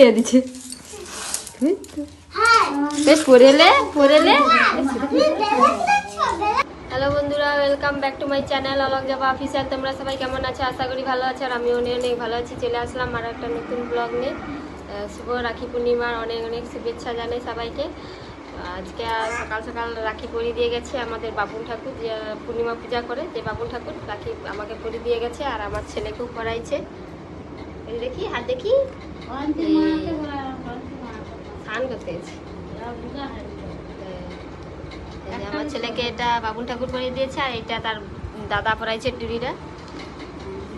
দিয়ে দিচ্ছে বেশ পরেলে হ্যালো বন্ধুরা, welcome back to my channel Alok জাবা অফিসিয়াল। তোমরা সবাই কেমন আছো? আশা করি ভালো আছো, আর আমি অনেক ভালো আছি। চলে আসলাম আর একটা নতুন ব্লগ নিয়ে। শুভ রাখি পূর্ণিমার অনেক অনেক শুভেচ্ছা জানাই সবাইকে। আজকে সকাল সকাল রাখি পরিয়ে দিয়ে গেছে আমাদের বাবুন ঠাকুর, যে পূর্ণিমা পূজা করে, যে বাবুন ঠাকুর রাখি আমাকে পরিয়ে দিয়ে গেছে, আর আমার ছেলেকেও পরাইছে। দেখি হাত দেখি স্নান করতে গেছে। আমার ছেলেকে এটা বাবুন ঠাকুর পরিয়ে দিয়েছে, আর এটা তার দাদা পরাইছে টুরিটা,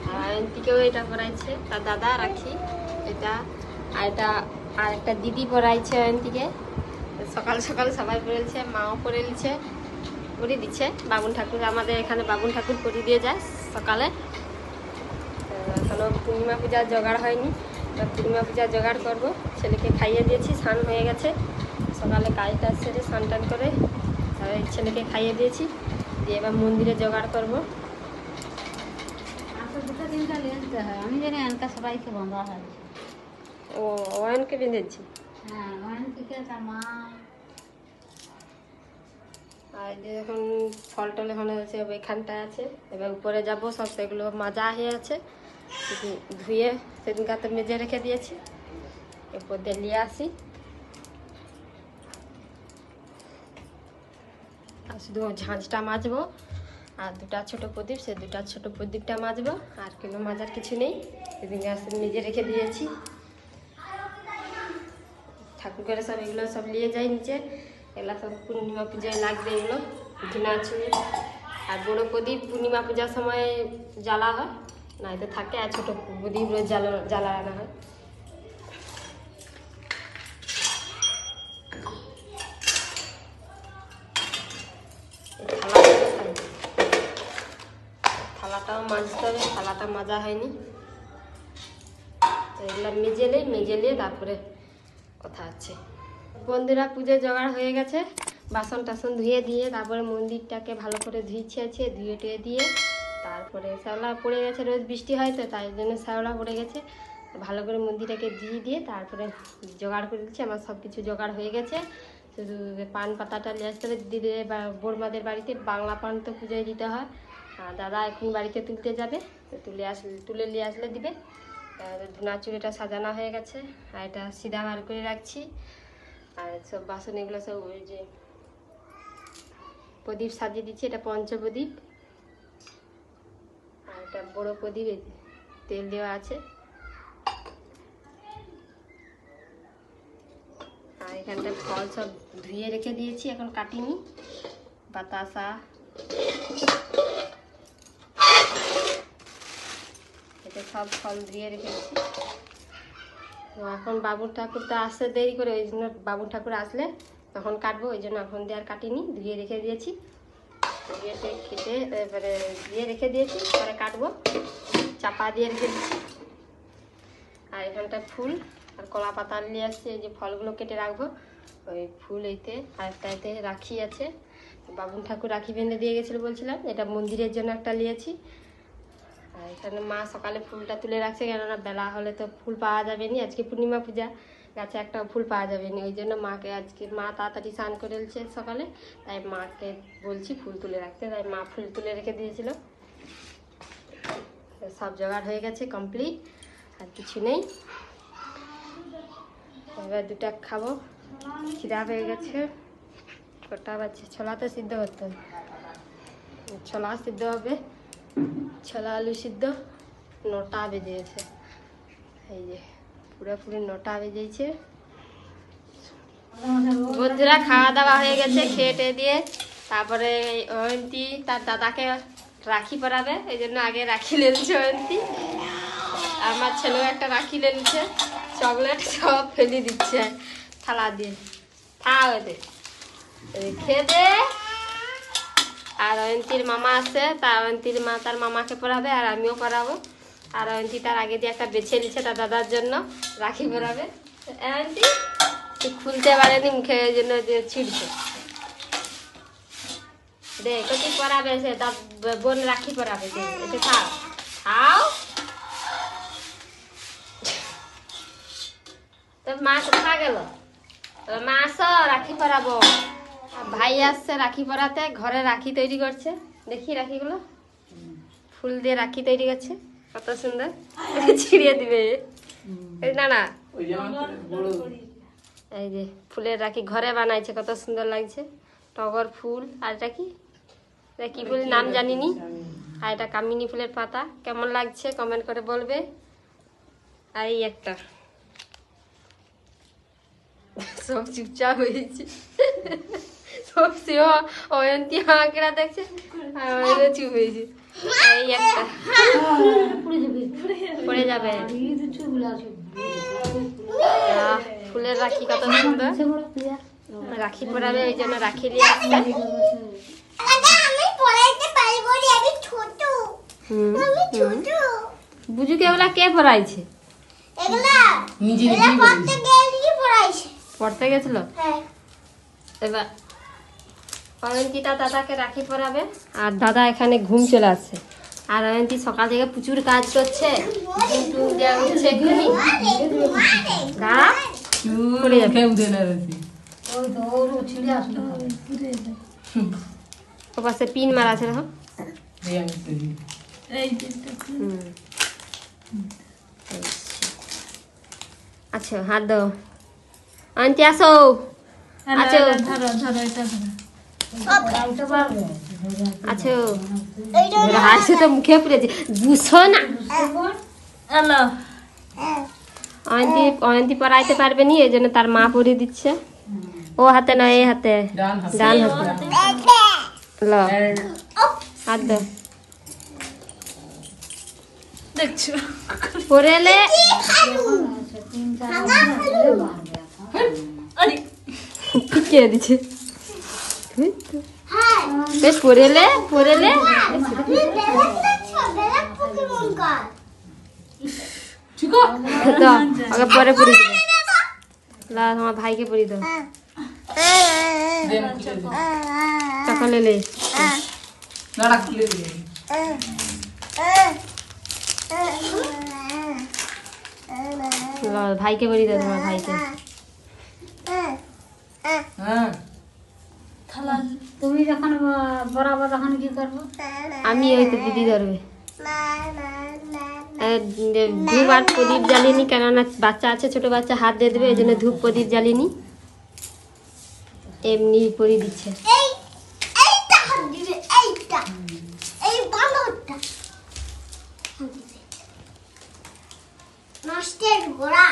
আর অয়ন্তীকেও এটা পরাইছে তার দাদা রাখি এটা, আর এটা আর একটা দিদি পরাইছে অয়ন্তীকে। সকাল সকাল সবাই পড়েছে, মাও পরে নিচ্ছে, পরিয়ে দিচ্ছে বাবুন ঠাকুর। আমাদের এখানে বাবুন ঠাকুর পরিয়ে দিয়ে যায় সকালে। এখনো পূর্ণিমা পূজার জোগাড় হয়নি, পূর্ণিমা পূজার জোগাড় করবো। ছেলেকে খাইয়ে দিয়েছি, স্নান হয়ে গেছে, সকালে কাজটা সেরে স্নান টান করে ছেলেকে খাইয়ে দিয়েছি, দিয়ে এবার মন্দিরে জোগাড় করবো। আমি জানি এনকা সবাইকে বাঁধা হয়। ও অয়নকে বেঁধেছি, হ্যাঁ অয়ন থেকে তার মা। আর যে এখন ফল টল এখন আছে এখানটায় আছে, এবার উপরে যাব, সব সেগুলো মাজা হয়ে আছে, শুধু ধুয়ে সেদিনকাতে মেজে রেখে দিয়েছি, এরপর দিয়ে নিয়ে আসি। আর শুধু ঝাঁঝটা মাজবো, আর দুটা ছোট প্রদীপ, সে দুটা ছোট প্রদীপটা মাজবো, আর কোনো মাজার কিছু নেই। সেদিনকে মেজে রেখে দিয়েছি। ঠাকুর করে সব এগুলো সব নিয়ে যাই নিচে, এগুলো সব পূর্ণিমা পূজায় লাগবে, এগুলো ধুনা চুল। আর বড়ো প্রদীপ পূর্ণিমা পূজার সময় জ্বালা হয়, নয়তো থাকে, আর ছোটো প্রদীপ রোজ জ্বালানো হয়। থালাটাও মাজতে হবে, থালাটা মাজা হয়নি, তো এগুলো মেজে নিয়ে তারপরে কথা আছে। বন্ধুরা, পুজো জোগাড় হয়ে গেছে, বাসন টাসন ধুয়ে দিয়ে তারপরে মন্দিরটাকে ভালো করে ধুয়ে টুয়ে দিয়ে, তারপরে শ্যাওলা পড়ে গেছে, রোজ বৃষ্টি হয় তো তাই জন্য শ্যাওলা পড়ে গেছে, ভালো করে মন্দিরটাকে দিয়ে তারপরে জোগাড় করে দিচ্ছি। আমার সব কিছু জোগাড় হয়ে গেছে, শুধু পান পাতাটা নিয়ে আসতে হবে দিদিদের বা বড়মাদের বাড়িতে, বাংলা পান তো পুজোয় দিতে হয়। আর দাদা এখন বাড়িতে তুলতে যাবে, তো তুলে নিয়ে আসলে দিবে। ধুনা চুড়িটা সাজানো হয়ে গেছে, আর এটা সিধা বার করে রাখছি। আর সব বাসন এগুলো সব ওই যে প্রদীপ সাজিয়ে দিচ্ছি, এটা পঞ্চপ্রদীপ, আর এটা বড় প্রদীপ, তেল দেওয়া আছে। আর এখানটা ফল সব ধুয়ে রেখে দিয়েছি, এখন কাটিনি। বাতাসা, এটা সব ফল ধুয়ে রেখেছি। এখন বাবুর ঠাকুর তো আসতে দেরি করে, ওই জন্য বাবুর ঠাকুর আসলে তখন কাটবো, ওই জন্য এখন দিয়ে আর কাটিনি, ধুয়ে রেখে দিয়েছি। কেটে এবারে দিয়ে রেখে দিয়েছি, পরে কাটবো, চাপা দিয়ে রেখে দিচ্ছি। আর এখানটা ফুল আর কলা পাতা নিয়ে আসছি, এই যে ফলগুলো কেটে রাখবো, ওই ফুল এইতে। আর একটাতে রাখি আছে, বাবুন ঠাকুর রাখি বেঁধে দিয়ে গেছিলো বলছিলাম, এটা মন্দিরের জন্য একটা নিয়েছি। আর এখানে মা সকালে ফুলটা তুলে রাখছে, কেননা বেলা হলে তো ফুল পাওয়া যাবে নি, আজকে পূর্ণিমা পূজা, গাছে একটা ফুল পাওয়া যাবে না, ওই জন্য মাকে আজকে মা তাড়াতাড়ি স্নান করে এলছে সকালে, তাই মাকে বলছি ফুল তুলে রাখতে, তাই মা ফুল তুলে রেখে দিয়েছিল। সব জোগাড় হয়ে গেছে, কমপ্লিট, আর কিছু নেই। এবার দুটা খাবো, খিদা হয়ে গেছে। কটা বাজছে? ছোলা তো সিদ্ধ করতে হবে, ছোলা সিদ্ধ হবে, ছোলা আলু সিদ্ধ। 9টা বেজেছে, এই যে পুরোপুরি 9টা বেজেছে। বন্ধুরা, খাওয়া দাওয়া হয়ে গেছে, খেয়ে দিয়ে তারপরে অয়ন্তী তার দাদাকে রাখি পরাবে, এই জন্য আগে রাখি লেলছে অয়ন্তী। আমার ছেলেও একটা রাখি লেলছে, চকলেট সব ফেলে দিচ্ছে থালা দিয়ে, খাওয়া দে খেয়ে দে। আর অয়ন্তীর মামা আছে, তার অয়ন্তীর মা তার মামাকে পরাবে, আর আমিও পরাবো। আর অয়ন্তী তার আগে দিয়ে একটা বেছে নিচ্ছে তার দাদার জন্য রাখি পরাবে। অয়ন্তী খুলতে পারেনি মুখে, ওই জন্য যে ছিঁড়ছে। দেখ তুই পরাবে, সে তার বোন রাখি পরাবে, এসে খাও খাও। তো মা কোথায় গেল? মা আসো, রাখি পরাবো। ভাই আসছে রাখি পরাতে, ঘরে রাখি তৈরি করছে। দেখি রাখিগুলো, ফুল দিয়ে রাখি তৈরি করছে, কত সুন্দর। ছিঁড়িয়ে দিবে না না। এই যে ফুলের রাখি ঘরে বানাইছে, কত সুন্দর লাগছে। টগর ফুল, আর এটা কি, এটা কি ফুল নাম জানিনি। আর এটা কামিনী ফুলের পাতা। কেমন লাগছে কমেন্ট করে বলবে। আর এই একটা, সব চুপচাপ হয়েছে, সব সেও অয়ন্তী আঁকড়া দেখছে, আর ওইগুলো চুপ হয়েছে। এই একটা পড়ে যাবে। ফুলের রাখি কত সুন্দর, রাখি পরাবে, ওই জন্য রাখি নিয়ে আসছে। বুঝুকে এগুলা কে পড়াইছে? পড়তে গেছিল। এবার অয়ন্তীটা দাদাকে রাখি পরাবে, আর দাদা এখানে ঘুম চলে আসছে। আর অয়ন্তী সকাল থেকে প্রচুর কাজ করছে, উঠছে এক্ষুনি। দাঁড়া, পড়ে যাবে। ও পাশে পিন মারা আছে, দেখো। আচ্ছা, হাত দাও। অয়ন্তী আসো, আছো আছো। হাসি তো মুখে পড়েছে, বুঝছো না। অয়ন্তী পড়াইতে পারবে নি, এই জন্য তার মা পড়িয়ে দিচ্ছে। ও হাতে নয়, এই হাতে, ডান হাতে। লো, হাত দাও। দেখছো পড়েলে কে দিচ্ছে বেশ, পড়েলে পড়েলে ওকে পরে পড়ি দেবো। তোমার ভাইকে পড়ি দাও। সকালে লে ভাইকে পড়ি দাও, তোমার ভাইকে। তুমি যখন বরাবর তখন কি করবো? আমি ওই তো দিদি ধরবে। ধূপ আর প্রদীপ জ্বালিনি, কেননা বাচ্চা আছে, ছোট বাচ্চা, হাত দিয়ে দেবে, এই জন্য ধূপ প্রদীপ জ্বালিনি, এমনি পরি দিচ্ছে। নষ্টের গোড়া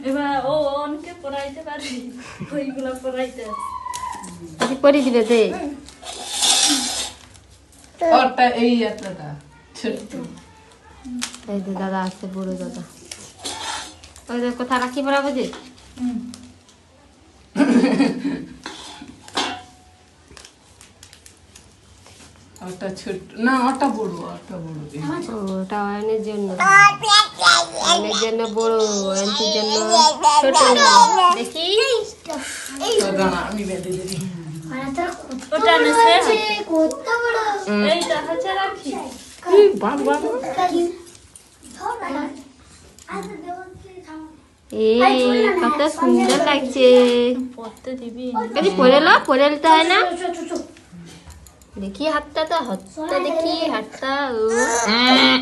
এবার ও অনকে পড়াইতে পারবি, ওইগুলো পড়াইতে পরি দিবে দে। ওটা এই যাত্রাটা ছোট। এই যে দাদা আসছে, বড় দাদা। ওই যে কোথায় রাখি পরাবো যে, ওটা ছোট না, ওটা বড়, ওটা বড়। ওটা অয়নের জন্য, অয়নের জন্য বড়, অয়ন্তীর জন্য ছোট। দেখি আমি বেঁধে দিই। ওটা নেছে কত বড়, এইটা হচ্ছে রাখি। এই কত সুন্দর লাগছে। পড়তে দিবি পরে লো, পরে নিতে হয় না। দেখি হাতটা, তো হাতটা দেখি, হাতটা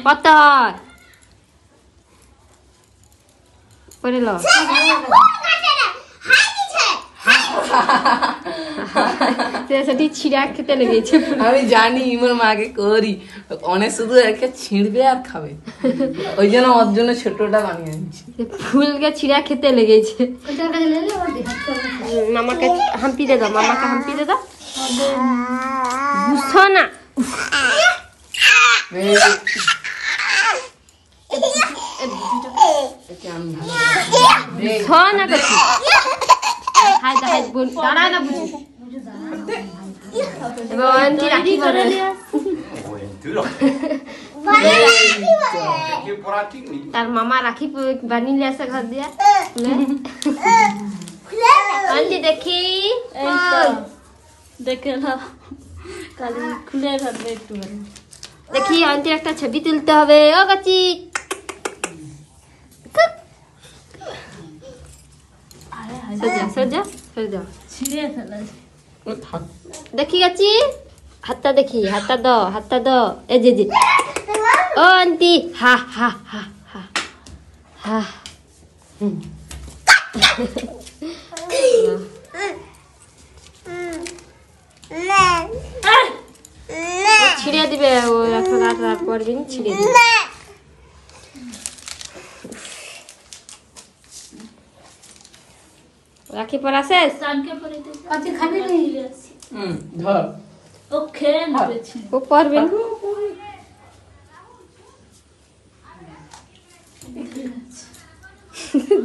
কত হয়, পরে লো। সেটি ছিঁড়া খেতে লেগেছে। আমি জানি মোর মাকে করি, অনেক শুধু একে ছিঁড়বে আর খাবে, ওই জন্য ওর জন্য ছোটটা বানিয়ে আনছি। ফুলকে ছিঁড়া খেতে লেগেছে। মামাকে হাম্পি দে দাও, মামাকে হাম্পি দে দাও। বুঝছো না, বুঝছো না করছি। হাই দা হাই বোন, দাঁড়া না বুঝি। এবার অয়ন্তী রাখি পরে। তার মামা রাখি বানিয়ে আসে ঘর দিয়া। অয়ন্তী দেখি, দেখে নাও কালি খুলে ফেলবে একটু দেখি অয়ন্তীর একটা ছবি তুলতে হবে। ও কাচি সরজা ছিঁড়ে ফেলেছে। দেখি কাচি হাতটা দেখি, হাতটা দাও এই যে ও আন্টি হা হা হা হা হা ছিঁড়ে দিবে ও, এখন আর রাত পরবি না, ছিঁড়ে দিবে। রাখি পরা শেষ? চানকে পরে কাছে খাবি নি? ধর ও খেয়ে নেবেছি। ও পারবে না।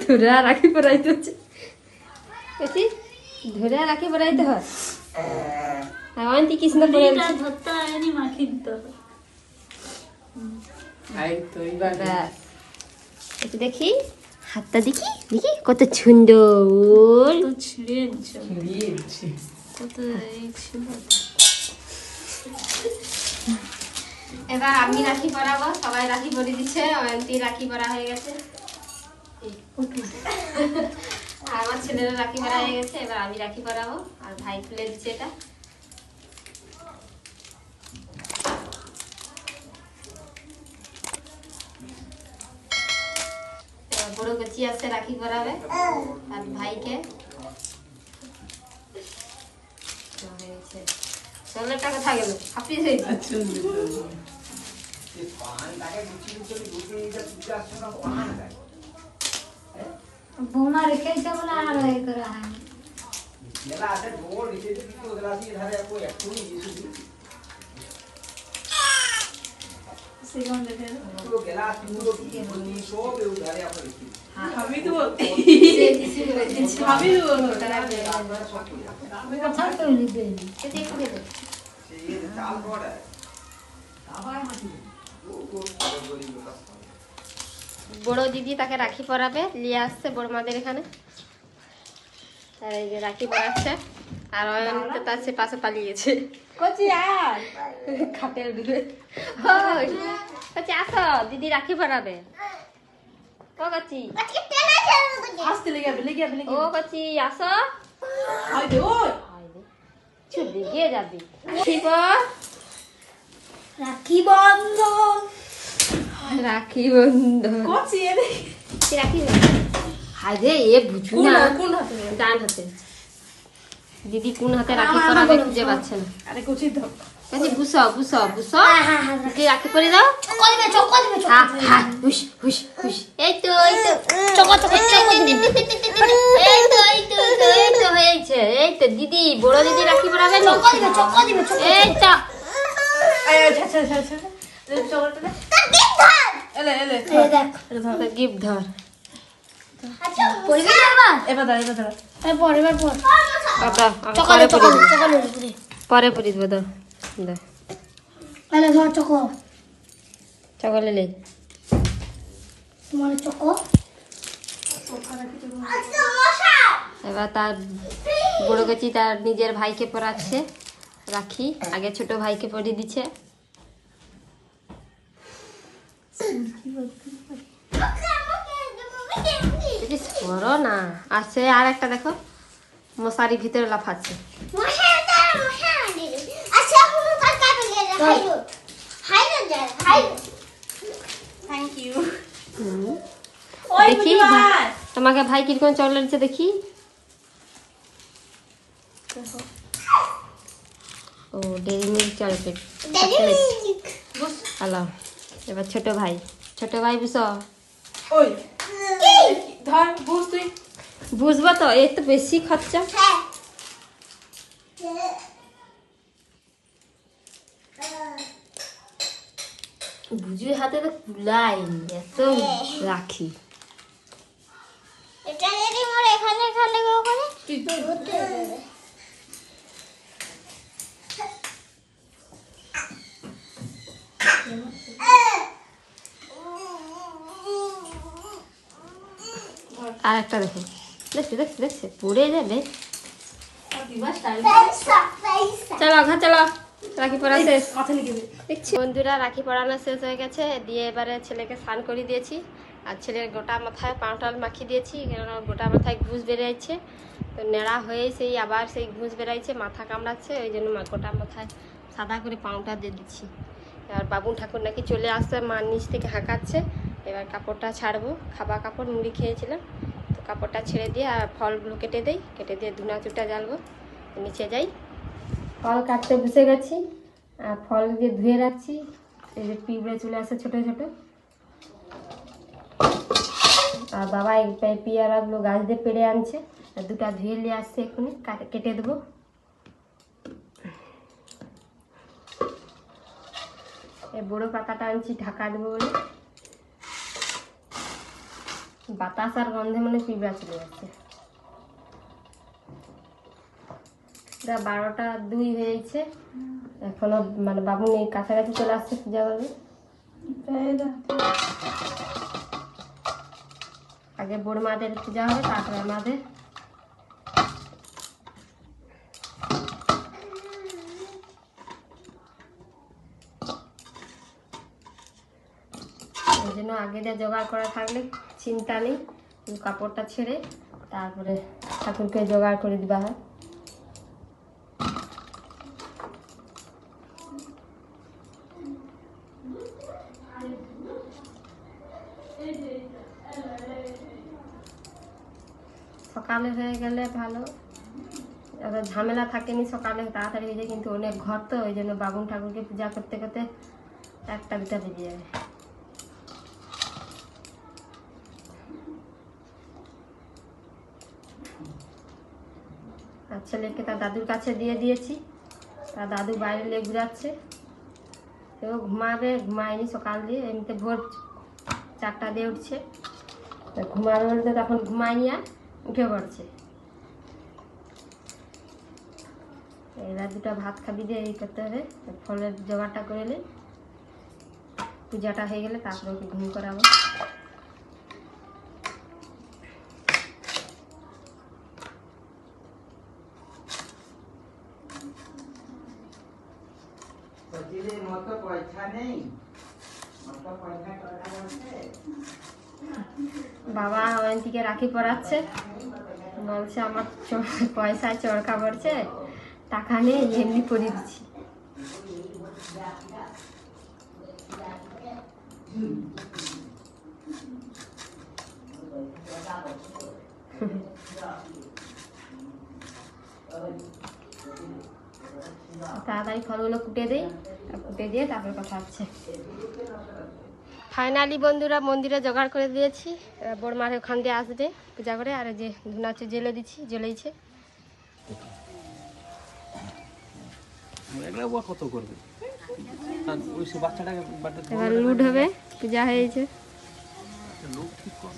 ধরে রাখি পরাইতে হচ্ছে, ধরে রাখি পরাইতে হয়। অয়ন্তী কৃষ্ণ পরে ধরতে হয়নি, মাখিয়ে দিতে হবে। এই তো এইবার ব্যাস। একটু দেখি হাতটা, দেখি কত সুন্দর। তো ছিঁড়ে দিচ্ছে, দিয়েছি কত এই ছিল। এবার আমি রাখি পরাবো, সবাই রাখি পরে দিচ্ছে, অয়ন্তী রাখি পরা হয়ে গেছে, আর আমার ছেলেরও রাখি পরা হয়ে গেছে। এবার আমি রাখি পরাবো, আর ভাই খুলে দিচ্ছে এটা। এবার বড় কচি আসছে রাখি পরাবে আর ভাইকে। চলেরটা কোথা গেল? হাফিজ হয়েছে। বৌমা রেখেছে বলে আর এ করা হয়। সেখান দেখে আমি তো কথা তো লিবে। বড় দিদি তাকে রাখি পরাবে, নিয়ে আসছে বড় মাদের এখানে। আর এই যে রাখি পরাচ্ছে, আর অয়ন্ত তার সে পাশে পালিয়েছে। কচি আর খাটে উঠবে। কচি আসো, দিদি রাখি পরাবে। ও কচি, আসতে লেগে ও কচি আসো। হয়তো ছুটি গিয়ে যাবি। রাখি পর, রাখি বন্ধন। রাখি বন্ধন। কচি এনে কি রাখি? হায় রে, এ বুঝু না। কোন হাতে? ডান হাতে। দিদি কোন হাতে রাখি পরাবে খুঁজে পাচ্ছে না। আরে কচি দাও। কাছে বুসো দিদি রাখি পরে দাও। চকো দিবে হা হা হুশ হুশ হুশ। এই তো চকো দিবে। এই তো হয়েছে। এই তো দিদি, বড় দিদি রাখি পরাবে না। চকো দিবে। এই তো এই ছা চকলেট দে। এলে এই দেখ। গিফট ধর। আচ্ছা পড়বি না এবার? এবার দাঁড়া এই পর এবার পর। দাদা চকো পরে। পরে পরে দেবো। দাও দাও আরে ধর চকো। চকলে লে। তোমার চকো। এবার তার বড় গেছি তার নিজের ভাইকে পরাচ্ছে রাখি। আগে ছোট ভাইকে পরিয়ে দিচ্ছে। সরো না। আছে আর একটা দেখো, মশারি ভিতরে লাফাচ্ছে। Thank you. দেখি তোমাকে ভাই কিরকম চকলেট দিচ্ছে দেখি। ও ডেরি মিল্ক চকলেট। হ্যালো, এবার ছোট ভাই বুঝো। ওই ধর বুঝ তুই। বুঝবো তো, এর তো বেশি খরচা। বুঝুর হাতে তো কুলাই এত রাখি। এটা যদি মোর এখানে ওখানে আর একটা দেখো, দেখছে পড়ে যাবে। কিবা স্টাইল চলো ঘর চলো, রাখি পড়া শেষ। মাথা লিখে দে। দেখছি বন্ধুরা রাখি পড়ানো শেষ হয়ে গেছে, দিয়ে এবারে ছেলেকে স্নান করে দিয়েছি। আর ছেলের গোটা মাথায় পাউডার মাখিয়ে দিয়েছি, কেন গোটা মাথায় ঘুষ বেড়ে যাচ্ছে। তো নেড়া হয়ে সেই আবার সেই ঘুষ বেড়াইছে, মাথা কামড়াচ্ছে, ওই জন্য গোটা মাথায় সাদা করে পাউডার দিয়ে দিচ্ছি। এবার বাবুন ঠাকুর নাকি চলে আসছে, মা নিচ থেকে হাঁকাচ্ছে। এবার কাপড়টা ছাড়বো, খাবার কাপড় মুড়ি খেয়েছিলাম, তো কাপড়টা ছেড়ে দিয়ে আর ফলগুলো কেটে দেই, কেটে দিয়ে ধুনা চুটা জ্বালবো। নিচে যাই, ফল কাটতে বসে গেছি, আর ফল দিয়ে ধুয়ে রাখছি। এই যে পিঁপড়ে চলে আসে ছোটো ছোটো, আর বাবা এই পেয়ারাগুলো গাছ দিয়ে পেড়ে আনছে, আর দুটা ধুয়ে নিয়ে আসছে, এক্ষুনি কেটে দেবো। এই বড়ো পাতাটা আনছি ঢাকা দেবো বলে, বাতাস আর গন্ধে মানে পিঁপড়া চলে যাচ্ছে। 12টা 2 হয়েছে, এখনো মানে বাবু এই কাছাকাছি চলে আসছে পূজা করবে। আগে বড় মাদের পূজা হবে, তারপরে আমাদের। এই জন্য আগে দিয়ে জোগাড় করা থাকলে চিন্তা নেই, কাপড়টা ছেড়ে তারপরে ঠাকুরকে জোগাড় করে দিবা হয়। সকালে হয়ে গেলে ভালো, এত ঝামেলা থাকেনি, সকালে তাড়াতাড়ি হয়ে যায়। কিন্তু অনেক ঘর তো, ওই জন্য বাবুন ঠাকুরকে পূজা করতে করতে 1টা 2টা বেজে যাবে। আর ছেলেকে তার দাদুর কাছে দিয়ে দিয়েছি, তার দাদু বাইরে লেগে ঘুরাচ্ছে। তো ঘুমাবে, ঘুমায়নি সকাল দিয়ে, এমনিতে ভোর 4টা দিয়ে উঠছে, ঘুমাবে বলতে তখন ঘুমায়নি, আর উঠে পড়ছে। এবার 2টা ভাত খাবি দিয়ে এই করতে হবে, ফলের জোগাড়টা করে এলে পূজাটা হয়ে গেলে তারপরে ওকে ঘুম করাবো। বাবা অয়ন্তীকে রাখি পরাচ্ছে, বলছে আমার পয়সায় চরকা পড়ছে, টাকা নেই, এমনি পরিয়ে দিচ্ছি। তাড়াতাড়ি ফলগুলো কুটে দিই, কুটে দিয়ে তারপরে কথা হচ্ছে। ফাইনালি বন্ধুরা মন্দিরে জোগাড় করে দিয়েছি, বড় মার ওখান দিয়ে আসবে পূজা করে। আর যে ধুনাচু জেলে দিচ্ছি, জ্বলেইছে। কত করবে ওই সে বাচ্চাটাকে এবার লুড হবে, পূজা হয়েছে। লোক ঠিক কর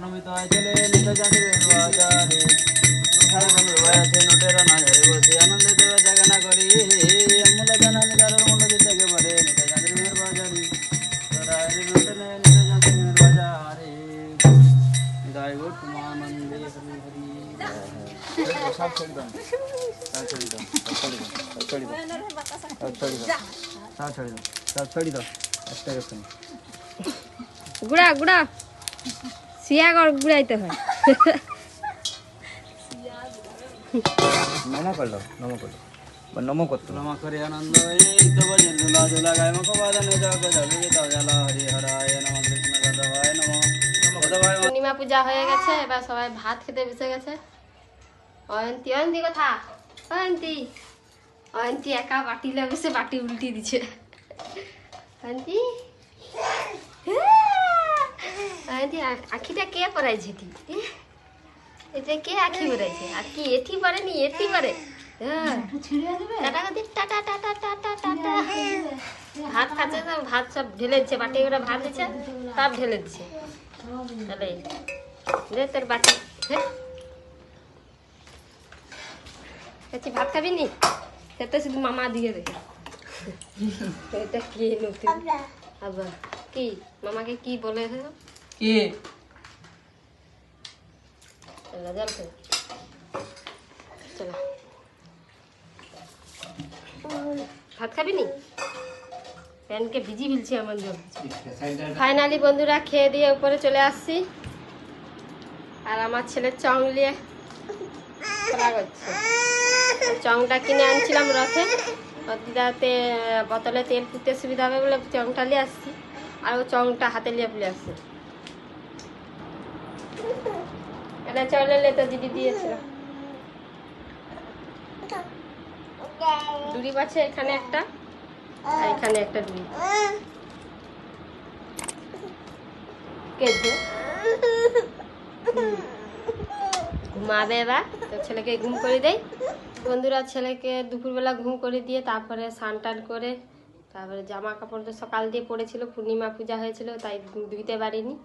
নমিত হয় চলে নিতে জানি বাজারে নোটের না ঝরে বসে আনন্দ দেবে জায়গা না করি আমূল জানানি কারোর মূল্য দিতে পারে নিতে জানি মেয়ের বাজারে তোরা নোটে নে নিতে জানি মেয়ের বাজারে গাই গো তুমানন্দে হরি হরি সব ছেড়ে দাও, সব ছেড়ে দাও, সব ছেড়ে দাও, সব ছেড়ে দাও, সব ছেড়ে দাও, সব ছেড়ে দাও, একটা গেছে গুড়া গুড়া শিয়া গুড়াইতে হয়। নমো করলো, নমো করলো, নমো করতো নমো করে আনন্দ এই তো বজে ঝুলা ঝুলা গায় মুখ বাদনে যাও ঝালি দাও জ্বালা হরি হরায় নমঃ কৃষ্ণ গদায় নমঃ গদায়। পূর্ণিমা পূজা হয়ে গেছে, এবার সবাই ভাত খেতে বসে গেছে। অয়ন্তী, অয়ন্তী কথা, অয়ন্তী, অয়ন্তী একা বাটিলে বসে বাটি উল্টি দিচ্ছে। অয়ন্তী, অয়ন্তী আখিটা কে পড়াইছে? এটা কে আখি পড়াইছে? আর কি এটি পারেনি, এটি পারে। টাটা কাটি, টাটা টাটা টাটা টাটা। ভাত খাচ্ছে, সব ভাত সব ঢেলে দিচ্ছে, বাটি করে ভাত দিচ্ছে, সব ঢেলে দিচ্ছে। তাহলে দে তোর বাটি, হ্যাঁ ভাত খাবি নি? সেটা শুধু মামা দিয়ে দে। এটা কি নতুন আবার কি মামাকে কি বলে কে জল চলো ভাত খাবি নি? প্যানকে ভিজি ফেলছি আমার জন্য। ফাইনালি বন্ধুরা খেয়ে দিয়ে উপরে চলে আসছি, আর আমার ছেলের চং নিয়ে খেলা করছে। চংটা কিনে আনছিলাম রথে, দিদাতে বোতলে তেল পুঁতে সুবিধা হবে বলে চংটা নিয়ে আসছি, আর ও চংটা হাতে নিয়ে ফেলে আসছে। এটা চলে তো দিদি দিয়েছিল। ডুরি আছে এখানে একটা, আর এখানে একটা ডুরি। কেছে ঘুমাবে এবার, তো ছেলেকে ঘুম করে দেয়। বন্ধুরা ছেলেকে দুপুরবেলা ঘুম করে দিয়ে তারপরে স্নান টান করে তারপরে জামা কাপড় তো সকাল দিয়ে পড়েছিল, পূর্ণিমা পূজা হয়েছিল তাই ধুইতে পারিনি।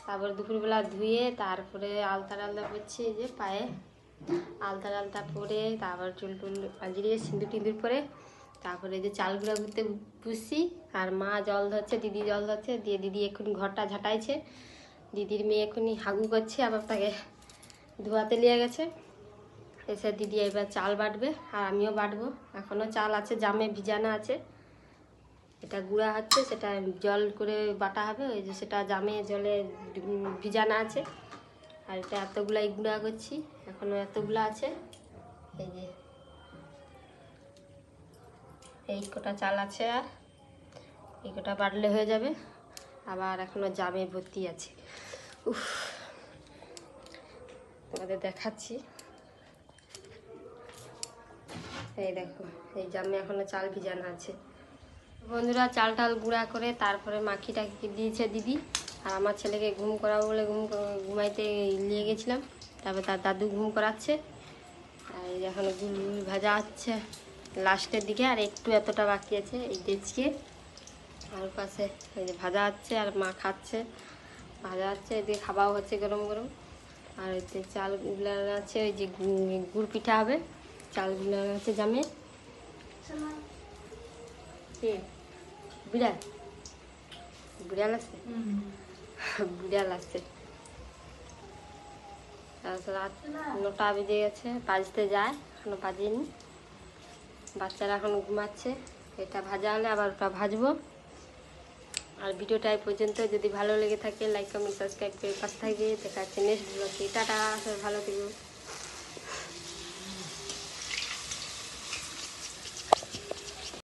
তারপরে দুপুরবেলা ধুয়ে তারপরে আলতা টালতা করছি, যে পায়ে আলতা টালতা পরে তারপর চুল টুল আজরিয়ে সিঁদুর টিঁদুর পরে তারপরে যে চালগুলো ঘুরতে পুষছি, আর মা জল ধরছে, দিদি জল ধরছে, দিয়ে দিদি এক্ষুনি ঘরটা ঝাঁটাইছে। দিদির মেয়ে এক্ষুনি হাগু করছে, আবার তাকে ধোয়াতে নিয়ে গেছে। এসে দিদি এবার চাল বাটবে, আর আমিও বাটবো। এখনও চাল আছে, জামে ভিজানো আছে, এটা গুঁড়া হচ্ছে, সেটা জল করে বাটা হবে। ওই যে সেটা জামে জলে ভিজানো আছে, আর এটা এতগুলাই গুঁড়া করছি, এখনও এতগুলো আছে। এই যে এই কটা চাল আছে, আর এই কটা বাটলে হয়ে যাবে। আবার এখনও জামে ভর্তি আছে। উফ, তোমাদের দেখাচ্ছি। এই দেখো, এই জামে এখনো চাল ভিজানো আছে। বন্ধুরা চাল টাল গুঁড়া করে তারপরে মাখি টাকি দিয়েছে দিদি, আর আমার ছেলেকে ঘুম করাবো বলে ঘুমাইতে নিয়ে গেছিলাম। তারপরে তার দাদু ঘুম করাচ্ছে, আর এখন গুল ভাজা হচ্ছে লাস্টের দিকে, আর একটু এতটা বাকি আছে এই দেশকে। আর পাশে এই যে ভাজা হচ্ছে, আর মা খাচ্ছে, ভাজা হচ্ছে, এদিকে খাওয়াও হচ্ছে গরম গরম। আর ওই যে চালগুলো আছে, ওই যে গুড় পিঠা হবে, চালগুলো আছে জামে। বিড়াল বিড়াল আছে, বিড়াল আছে। তারপর রাত 9টা বেজে গেছে, বাজতে যায়, এখনো বাজেনি। বাচ্চারা এখন ঘুমাচ্ছে। এটা ভাজা হলে আবার ওটা ভাজবো। আর ভিডিওটা এই পর্যন্ত, যদি ভালো লেগে থাকে লাইক কমেন্ট সাবস্ক্রাইব করে পাশে থাকবে। দেখা যাচ্ছে নেক্সট ব্লগে। টাটা, ভালো থেকো।